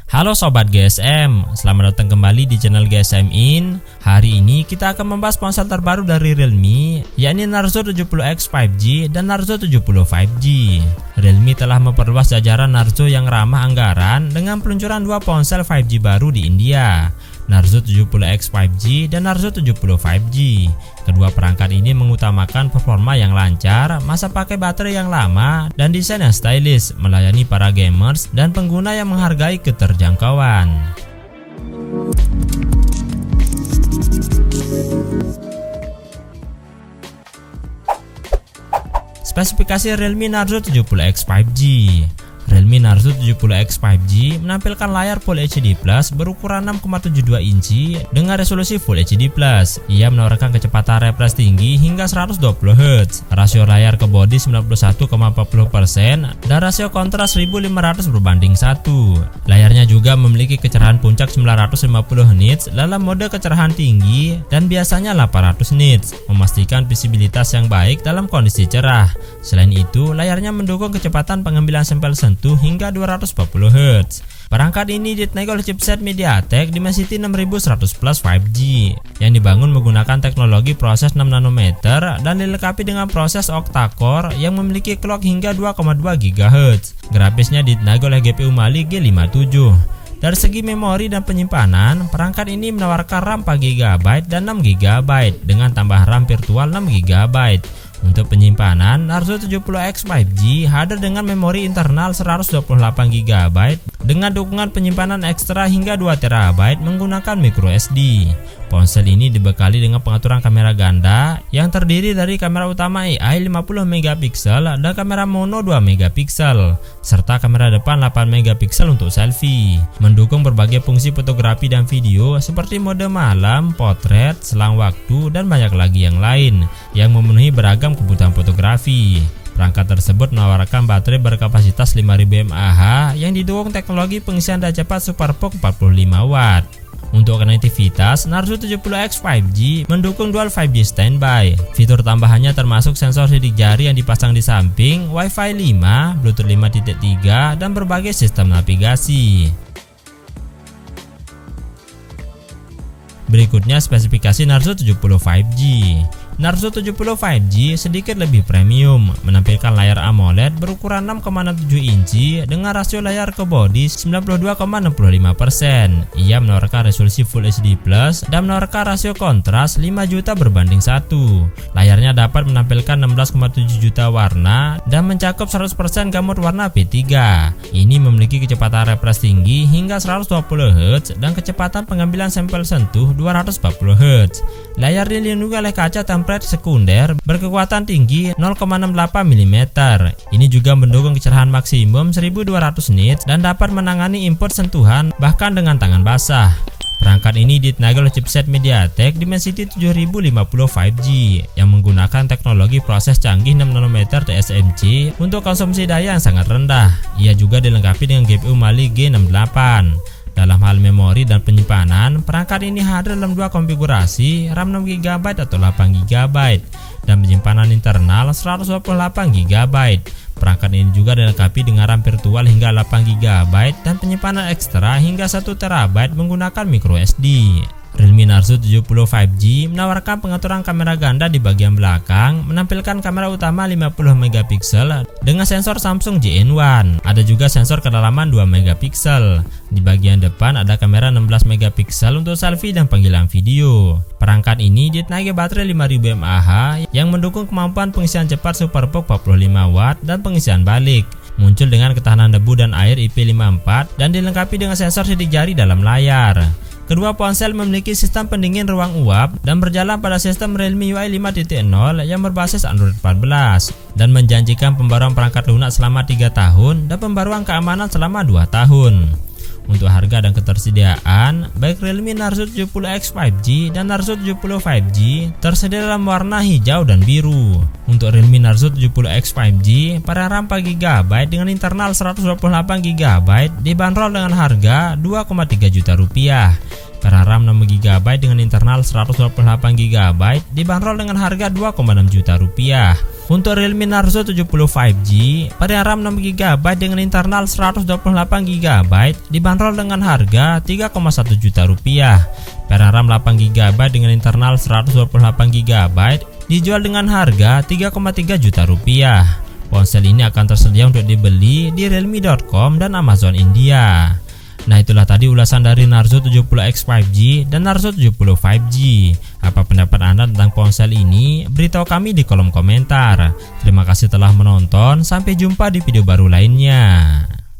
Halo Sobat GSM, selamat datang kembali di channel GSM In. Hari ini kita akan membahas ponsel terbaru dari Realme, yakni Narzo 70X 5G dan Narzo 70 5G. Realme telah memperluas jajaran Narzo yang ramah anggaran dengan peluncuran dua ponsel 5G baru di India, Narzo 70X 5G dan Narzo 70 5G. Kedua perangkat ini mengutamakan performa yang lancar, masa pakai baterai yang lama, dan desain yang stylish, melayani para gamers dan pengguna yang menghargai keterjangkauan. Spesifikasi Realme Narzo 70X 5G. Realme Narzo 70X 5G menampilkan layar Full HD Plus berukuran 6,72 inci dengan resolusi Full HD Plus. Ia menawarkan kecepatan refresh tinggi hingga 120 Hz, rasio layar ke bodi 91,40% dan rasio kontras 1500 berbanding 1. Layarnya juga memiliki kecerahan puncak 950 nits dalam mode kecerahan tinggi dan biasanya 800 nits, memastikan visibilitas yang baik dalam kondisi cerah. Selain itu, layarnya mendukung kecepatan pengambilan sampel hingga 240 Hz. Perangkat ini ditenagai oleh chipset MediaTek Dimensity 6100 Plus 5G yang dibangun menggunakan teknologi proses 6 nanometer dan dilengkapi dengan proses octa-core yang memiliki clock hingga 2,2 GHz. Grafisnya ditenagai oleh GPU Mali G57. Dari segi memori dan penyimpanan, perangkat ini menawarkan RAM 4GB dan 6GB dengan tambahan RAM virtual 6GB. Untuk penyimpanan, Narzo 70X 5G hadir dengan memori internal 128GB dengan dukungan penyimpanan ekstra hingga 2TB menggunakan microSD. Ponsel ini dibekali dengan pengaturan kamera ganda yang terdiri dari kamera utama AI 50MP dan kamera mono 2MP serta kamera depan 8MP untuk selfie. Mendukung berbagai fungsi fotografi dan video seperti mode malam, potret, selang waktu, dan banyak lagi yang lain yang memenuhi beragam kebutuhan fotografi. Perangkat tersebut menawarkan baterai berkapasitas 5000 mAh yang didukung teknologi pengisian daya cepat SuperPOK 45W. Untuk konektivitas, Narzo 70X 5G mendukung dual 5G standby. Fitur tambahannya termasuk sensor sidik jari yang dipasang di samping, Wi-Fi 5, Bluetooth 5.3, dan berbagai sistem navigasi. Berikutnya spesifikasi Narzo 70 5G. Narzo 70 5G sedikit lebih premium, menampilkan layar AMOLED berukuran 6,67 inci dengan rasio layar ke bodi 92,65%. Ia menawarkan resolusi Full HD Plus dan menawarkan rasio kontras 5 juta berbanding 1. Layarnya dapat menampilkan 16,7 juta warna dan mencakup 100% gamut warna P3. Ini memiliki kecepatan refresh tinggi hingga 120 Hz dan kecepatan pengambilan sampel sentuh 240 Hz. Layar dilindungi oleh kaca tempered sekunder berkekuatan tinggi 0,68 mm. Ini juga mendukung kecerahan maksimum 1200 nits dan dapat menangani input sentuhan bahkan dengan tangan basah. Perangkat ini ditenagai oleh chipset MediaTek Dimensity 7050 5G yang menggunakan teknologi proses canggih 6 nanometer TSMC untuk konsumsi daya yang sangat rendah. Ia juga dilengkapi dengan GPU Mali G68. Dalam hal memori dan penyimpanan, perangkat ini hadir dalam dua konfigurasi, RAM 6GB atau 8GB dan penyimpanan internal 128GB. Perangkat ini juga dilengkapi dengan RAM virtual hingga 8GB dan penyimpanan ekstra hingga 1TB menggunakan microSD. Realme Narzo 70 5G menawarkan pengaturan kamera ganda di bagian belakang, menampilkan kamera utama 50MP dengan sensor Samsung JN1. Ada juga sensor kedalaman 2MP. Di bagian depan ada kamera 16MP untuk selfie dan panggilan video. Perangkat ini ditenagai baterai 5000 mAh yang mendukung kemampuan pengisian cepat SuperPOK 45W dan pengisian balik. Muncul dengan ketahanan debu dan air IP54 dan dilengkapi dengan sensor sidik jari dalam layar. Kedua ponsel memiliki sistem pendingin ruang uap dan berjalan pada sistem Realme UI 5.0 yang berbasis Android 14 dan menjanjikan pembaruan perangkat lunak selama 3 tahun dan pembaruan keamanan selama 2 tahun. Untuk harga dan ketersediaan, baik Realme Narzo 70X 5G dan Narzo 70 5G tersedia dalam warna hijau dan biru. Untuk Realme Narzo 70X 5G pada RAM 4GB dengan internal 128GB dibanderol dengan harga Rp2,3 juta. Pada RAM 6GB dengan internal 128GB dibanderol dengan harga Rp2,6 juta. Untuk Realme Narzo 70 5G, varian RAM 6GB dengan internal 128GB dibanderol dengan harga Rp3,1 juta. Varian RAM 8GB dengan internal 128GB dijual dengan harga Rp3,3 juta. Ponsel ini akan tersedia untuk dibeli di realme.com dan Amazon India. Nah, itulah tadi ulasan dari Narzo 70X 5G dan Narzo 70 5G. Apa pendapat Anda tentang ponsel ini? Beritahu kami di kolom komentar. Terima kasih telah menonton, sampai jumpa di video baru lainnya.